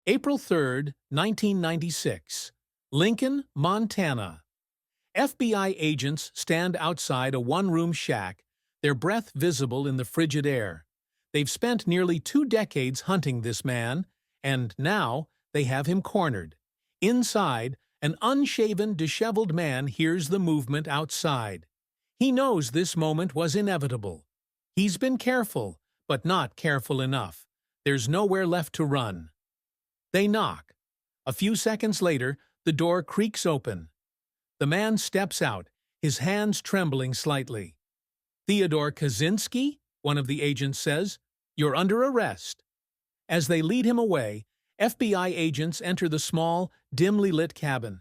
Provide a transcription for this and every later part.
April 3, 1996. Lincoln, Montana. FBI agents stand outside a one-room shack, their breath visible in the frigid air. They've spent nearly 2 decades hunting this man, and now they have him cornered. Inside, an unshaven, disheveled man hears the movement outside. He knows this moment was inevitable. He's been careful, but not careful enough. There's nowhere left to run. They knock. A few seconds later, the door creaks open. The man steps out, his hands trembling slightly. "Theodore Kaczynski?" one of the agents says. "You're under arrest." As they lead him away, FBI agents enter the small, dimly lit cabin.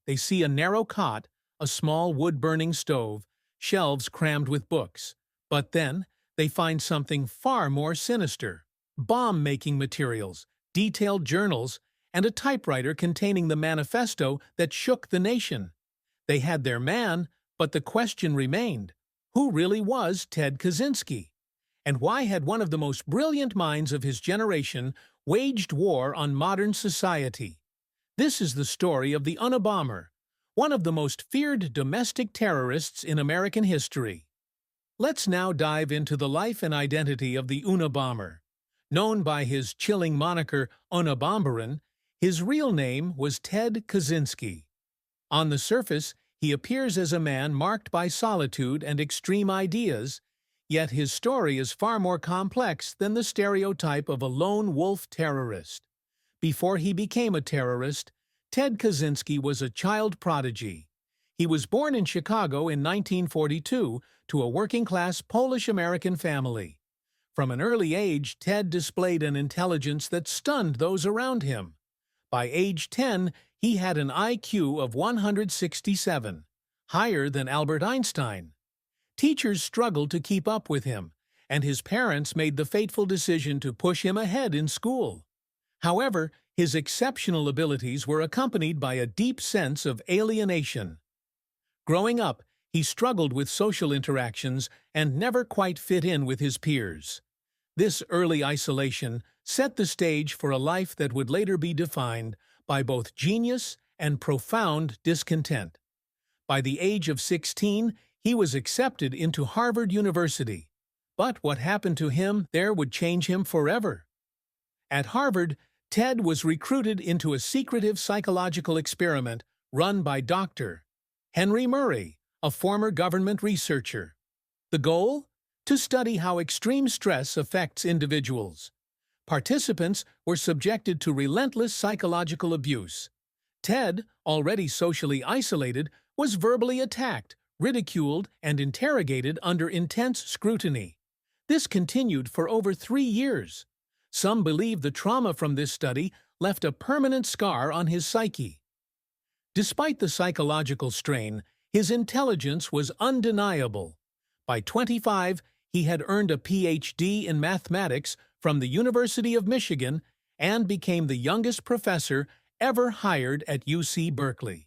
They see a narrow cot, a small wood-burning stove, shelves crammed with books. But then, they find something far more sinister. Bomb-making materials, detailed journals, and a typewriter containing the manifesto that shook the nation. They had their man, but the question remained: who really was Ted Kaczynski? And why had one of the most brilliant minds of his generation waged war on modern society? This is the story of the Unabomber, one of the most feared domestic terrorists in American history. Let's now dive into the life and identity of the Unabomber. Known by his chilling moniker Unabomberin, his real name was Ted Kaczynski. On the surface, he appears as a man marked by solitude and extreme ideas, yet his story is far more complex than the stereotype of a lone wolf terrorist. Before he became a terrorist, Ted Kaczynski was a child prodigy. He was born in Chicago in 1942 to a working-class Polish-American family. From an early age, Ted displayed an intelligence that stunned those around him. By age 10, he had an IQ of 167, higher than Albert Einstein. Teachers struggled to keep up with him, and his parents made the fateful decision to push him ahead in school. However, his exceptional abilities were accompanied by a deep sense of alienation. Growing up, he struggled with social interactions and never quite fit in with his peers. This early isolation set the stage for a life that would later be defined by both genius and profound discontent. By the age of 16, he was accepted into Harvard University. But what happened to him there would change him forever. At Harvard, Ted was recruited into a secretive psychological experiment run by Dr. Henry Murray, a former government researcher. The goal? To study how extreme stress affects individuals. Participants were subjected to relentless psychological abuse. Ted, already socially isolated, was verbally attacked, ridiculed, and interrogated under intense scrutiny. This continued for over 3 years. Some believe the trauma from this study left a permanent scar on his psyche. Despite the psychological strain, his intelligence was undeniable. By 25, he had earned a PhD in mathematics from the University of Michigan and became the youngest professor ever hired at UC Berkeley.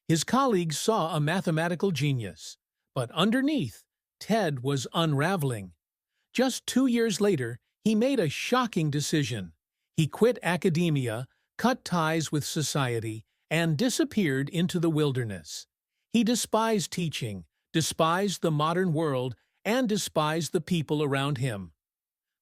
His colleagues saw a mathematical genius, but underneath, Ted was unraveling. Just 2 years later, he made a shocking decision. He quit academia, cut ties with society, and disappeared into the wilderness. He despised teaching, despised the modern world, and despised the people around him.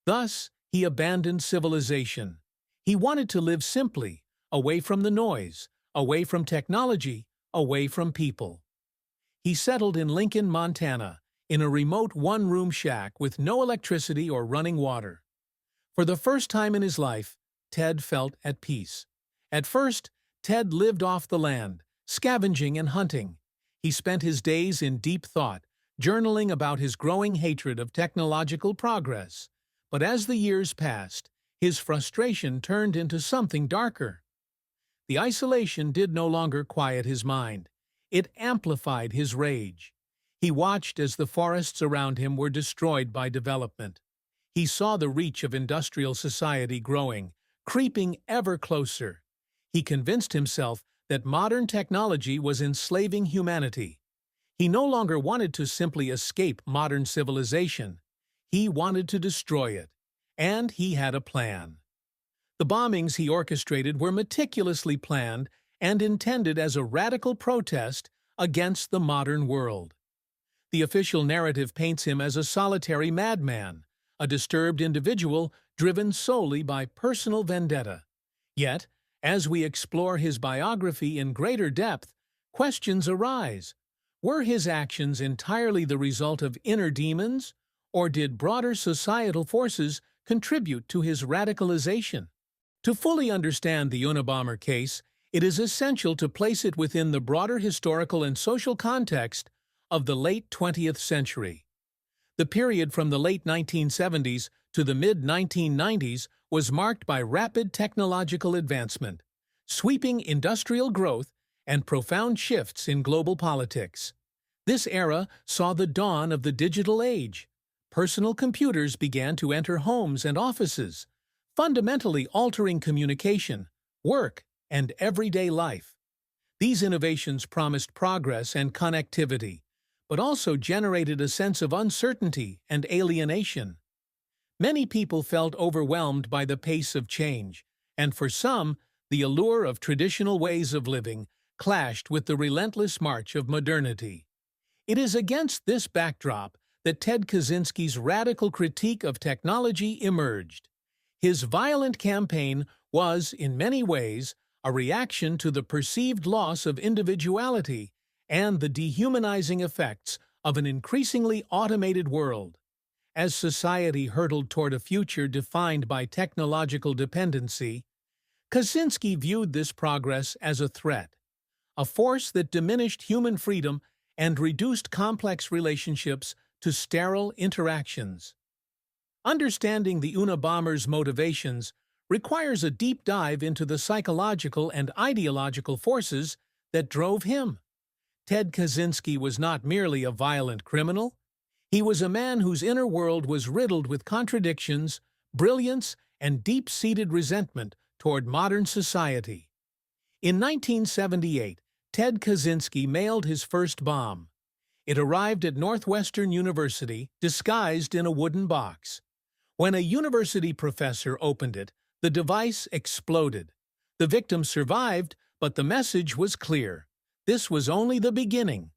Thus, he abandoned civilization. He wanted to live simply, away from the noise, away from technology, away from people. He settled in Lincoln, Montana, in a remote one-room shack with no electricity or running water. For the first time in his life, Ted felt at peace. At first, Ted lived off the land, scavenging and hunting. He spent his days in deep thought, journaling about his growing hatred of technological progress. But as the years passed, his frustration turned into something darker. The isolation did no longer quiet his mind. It amplified his rage. He watched as the forests around him were destroyed by development. He saw the reach of industrial society growing, creeping ever closer. He convinced himself that modern technology was enslaving humanity. He no longer wanted to simply escape modern civilization. He wanted to destroy it. And he had a plan. The bombings he orchestrated were meticulously planned and intended as a radical protest against the modern world. The official narrative paints him as a solitary madman, a disturbed individual driven solely by personal vendetta. Yet, as we explore his biography in greater depth, questions arise. Were his actions entirely the result of inner demons, or did broader societal forces contribute to his radicalization? To fully understand the Unabomber case, it is essential to place it within the broader historical and social context of the late 20th century. The period from the late 1970s to the mid-1990s was marked by rapid technological advancement, sweeping industrial growth, and profound shifts in global politics. This era saw the dawn of the digital age. Personal computers began to enter homes and offices, fundamentally altering communication, work, and everyday life. These innovations promised progress and connectivity, but also generated a sense of uncertainty and alienation. Many people felt overwhelmed by the pace of change, and for some, the allure of traditional ways of living clashed with the relentless march of modernity. It is against this backdrop that Ted Kaczynski's radical critique of technology emerged. His violent campaign was, in many ways, a reaction to the perceived loss of individuality and the dehumanizing effects of an increasingly automated world. As society hurtled toward a future defined by technological dependency, Kaczynski viewed this progress as a threat, a force that diminished human freedom and reduced complex relationships to sterile interactions. Understanding the Unabomber's motivations requires a deep dive into the psychological and ideological forces that drove him. Ted Kaczynski was not merely a violent criminal. He was a man whose inner world was riddled with contradictions, brilliance, and deep-seated resentment toward modern society. In 1978, Ted Kaczynski mailed his first bomb. It arrived at Northwestern University, disguised in a wooden box. When a university professor opened it, the device exploded. The victim survived, but the message was clear. This was only the beginning.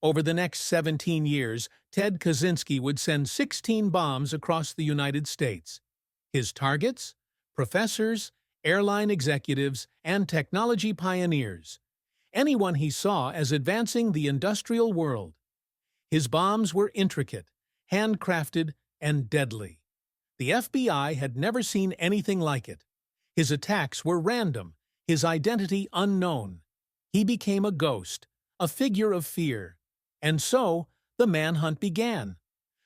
Over the next 17 years, Ted Kaczynski would send 16 bombs across the United States. His targets? Professors, airline executives, and technology pioneers. Anyone he saw as advancing the industrial world. His bombs were intricate, handcrafted, and deadly. The FBI had never seen anything like it. His attacks were random, his identity unknown. He became a ghost, a figure of fear. And so, the manhunt began.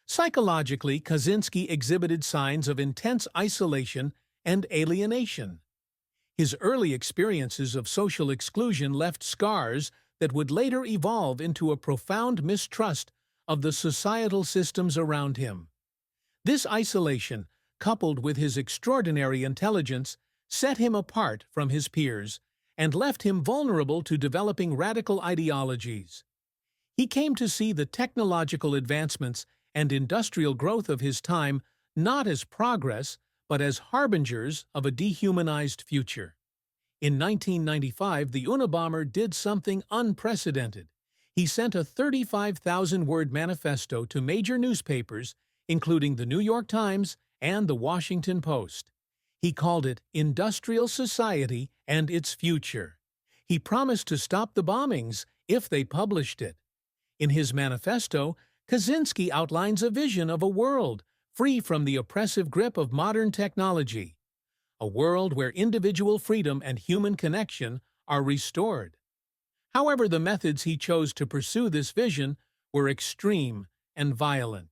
Psychologically, Kaczynski exhibited signs of intense isolation and alienation. His early experiences of social exclusion left scars that would later evolve into a profound mistrust of the societal systems around him. This isolation, coupled with his extraordinary intelligence, set him apart from his peers and left him vulnerable to developing radical ideologies. He came to see the technological advancements and industrial growth of his time not as progress, but as harbingers of a dehumanized future. In 1995, the Unabomber did something unprecedented. He sent a 35,000-word manifesto to major newspapers, including the New York Times and the Washington Post. He called it Industrial Society and Its Future. He promised to stop the bombings if they published it. In his manifesto, Kaczynski outlines a vision of a world free from the oppressive grip of modern technology, a world where individual freedom and human connection are restored. However, the methods he chose to pursue this vision were extreme and violent.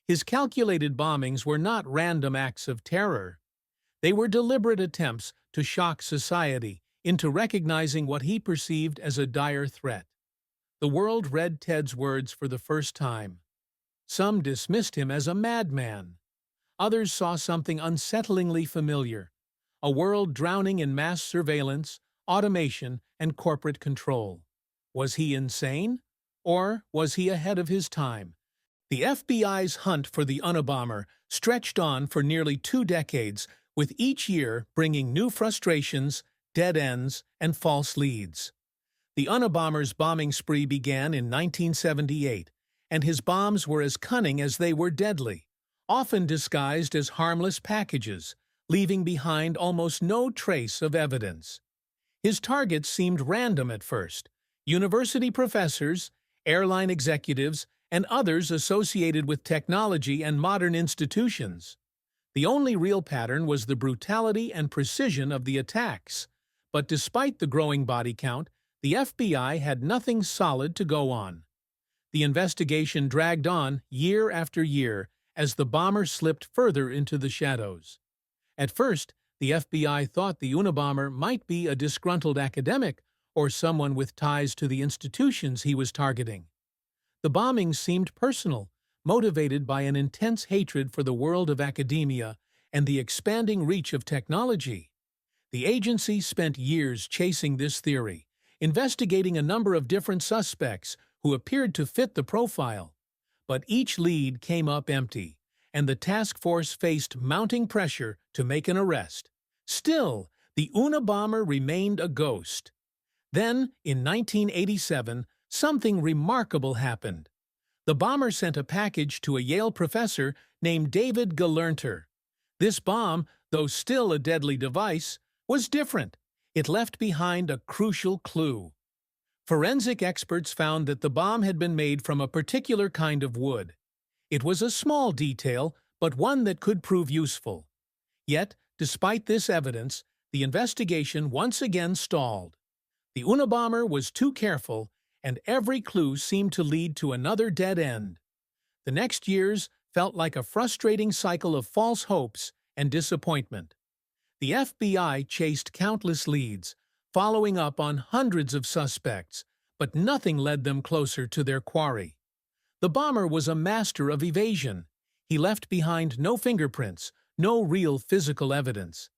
His calculated bombings were not random acts of terror. They were deliberate attempts to shock society into recognizing what he perceived as a dire threat. The world read Ted's words for the first time. Some dismissed him as a madman. Others saw something unsettlingly familiar, a world drowning in mass surveillance, automation, and corporate control. Was he insane? Or was he ahead of his time? The FBI's hunt for the Unabomber stretched on for nearly 2 decades, with each year bringing new frustrations, dead ends, and false leads. The Unabomber's bombing spree began in 1978, and his bombs were as cunning as they were deadly, often disguised as harmless packages, leaving behind almost no trace of evidence. His targets seemed random at first: university professors, airline executives, and others associated with technology and modern institutions. The only real pattern was the brutality and precision of the attacks. But despite the growing body count, the FBI had nothing solid to go on. The investigation dragged on year after year as the bomber slipped further into the shadows. At first, the FBI thought the Unabomber might be a disgruntled academic or someone with ties to the institutions he was targeting. The bombings seemed personal, motivated by an intense hatred for the world of academia and the expanding reach of technology. The agency spent years chasing this theory, investigating a number of different suspects who appeared to fit the profile. But each lead came up empty, and the task force faced mounting pressure to make an arrest. Still, the Unabomber remained a ghost. Then, in 1987, something remarkable happened. The bomber sent a package to a Yale professor named David Kaczynski. This bomb, though still a deadly device, was different. It left behind a crucial clue. Forensic experts found that the bomb had been made from a particular kind of wood. It was a small detail, but one that could prove useful. Yet, despite this evidence, the investigation once again stalled. The Unabomber was too careful, and every clue seemed to lead to another dead end. The next years felt like a frustrating cycle of false hopes and disappointment. The FBI chased countless leads, following up on hundreds of suspects, but nothing led them closer to their quarry. The bomber was a master of evasion. He left behind no fingerprints, no real physical evidence.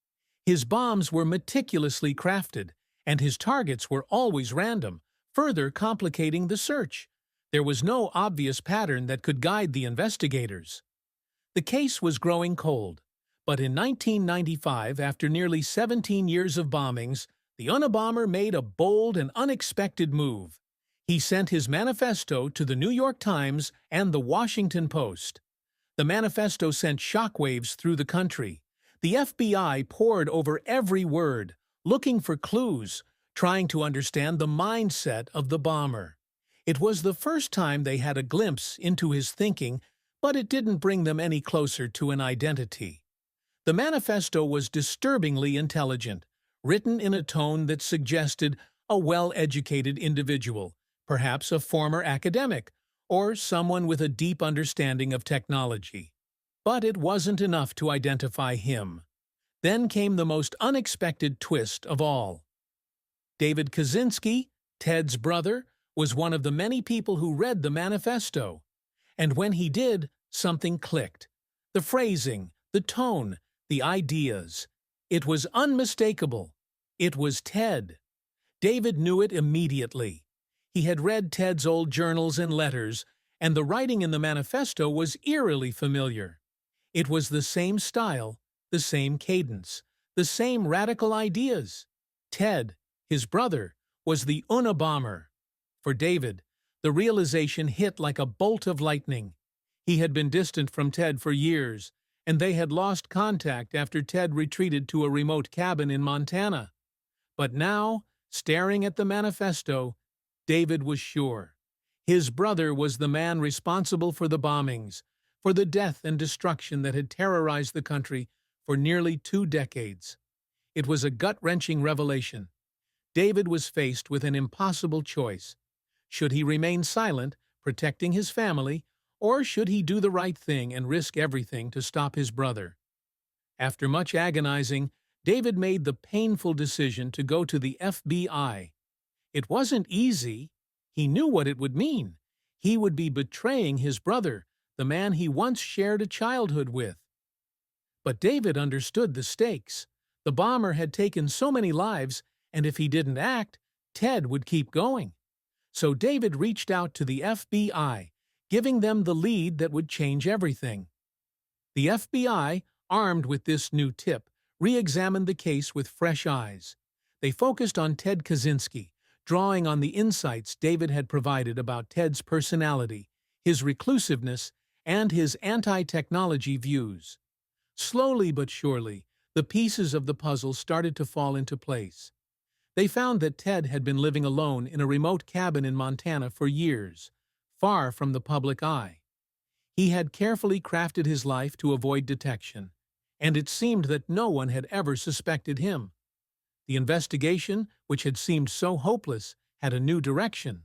His bombs were meticulously crafted, and his targets were always random, further complicating the search. There was no obvious pattern that could guide the investigators. The case was growing cold, but in 1995, after nearly 17 years of bombings, the Unabomber made a bold and unexpected move. He sent his manifesto to the New York Times and the Washington Post. The manifesto sent shockwaves through the country. The FBI pored over every word, looking for clues, trying to understand the mindset of the bomber. It was the first time they had a glimpse into his thinking, but it didn't bring them any closer to an identity. The manifesto was disturbingly intelligent, written in a tone that suggested a well-educated individual, perhaps a former academic, or someone with a deep understanding of technology. But it wasn't enough to identify him. Then came the most unexpected twist of all. David Kaczynski, Ted's brother, was one of the many people who read the manifesto. And when he did, something clicked. The phrasing, the tone, the ideas. It was unmistakable. It was Ted. David knew it immediately. He had read Ted's old journals and letters, and the writing in the manifesto was eerily familiar. It was the same style, the same cadence, the same radical ideas. Ted, his brother, was the Unabomber. For David, the realization hit like a bolt of lightning. He had been distant from Ted for years, and they had lost contact after Ted retreated to a remote cabin in Montana. But now, staring at the manifesto, David was sure. His brother was the man responsible for the bombings, for the death and destruction that had terrorized the country for nearly 2 decades. It was a gut-wrenching revelation. David was faced with an impossible choice. Should he remain silent, protecting his family, or should he do the right thing and risk everything to stop his brother? After much agonizing, David made the painful decision to go to the FBI. It wasn't easy. He knew what it would mean. He would be betraying his brother, the man he once shared a childhood with. But David understood the stakes. The bomber had taken so many lives, and if he didn't act, Ted would keep going. So David reached out to the FBI, giving them the lead that would change everything. The FBI, armed with this new tip, re-examined the case with fresh eyes. They focused on Ted Kaczynski, drawing on the insights David had provided about Ted's personality, his reclusiveness, and his anti-technology views. Slowly but surely, the pieces of the puzzle started to fall into place. They found that Ted had been living alone in a remote cabin in Montana for years, far from the public eye. He had carefully crafted his life to avoid detection, and it seemed that no one had ever suspected him. The investigation, which had seemed so hopeless, had a new direction.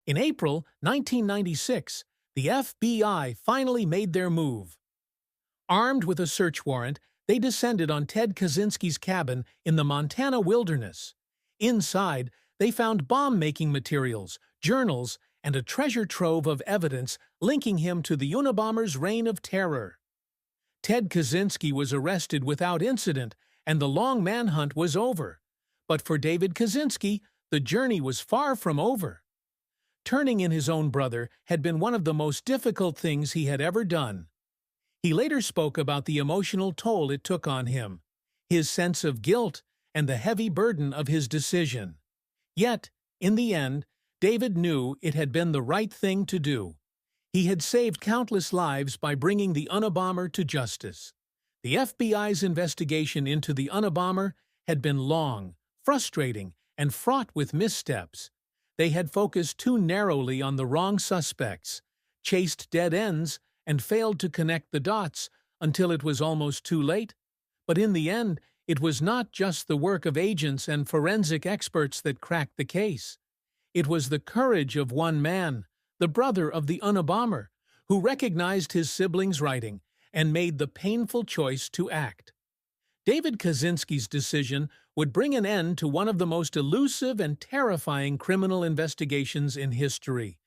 In April 1996, the FBI finally made their move. Armed with a search warrant, they descended on Ted Kaczynski's cabin in the Montana wilderness. Inside, they found bomb-making materials, journals, and a treasure trove of evidence linking him to the Unabomber's reign of terror. Ted Kaczynski was arrested without incident, and the long manhunt was over. But for David Kaczynski, the journey was far from over. Turning in his own brother had been one of the most difficult things he had ever done. He later spoke about the emotional toll it took on him, his sense of guilt, and the heavy burden of his decision. Yet, in the end, David knew it had been the right thing to do. He had saved countless lives by bringing the Unabomber to justice. The FBI's investigation into the Unabomber had been long, frustrating, and fraught with missteps. They had focused too narrowly on the wrong suspects, chased dead ends, and failed to connect the dots until it was almost too late. But in the end, it was not just the work of agents and forensic experts that cracked the case. It was the courage of one man, the brother of the Unabomber, who recognized his siblings' writing and made the painful choice to act. David Kaczynski's decision would bring an end to one of the most elusive and terrifying criminal investigations in history.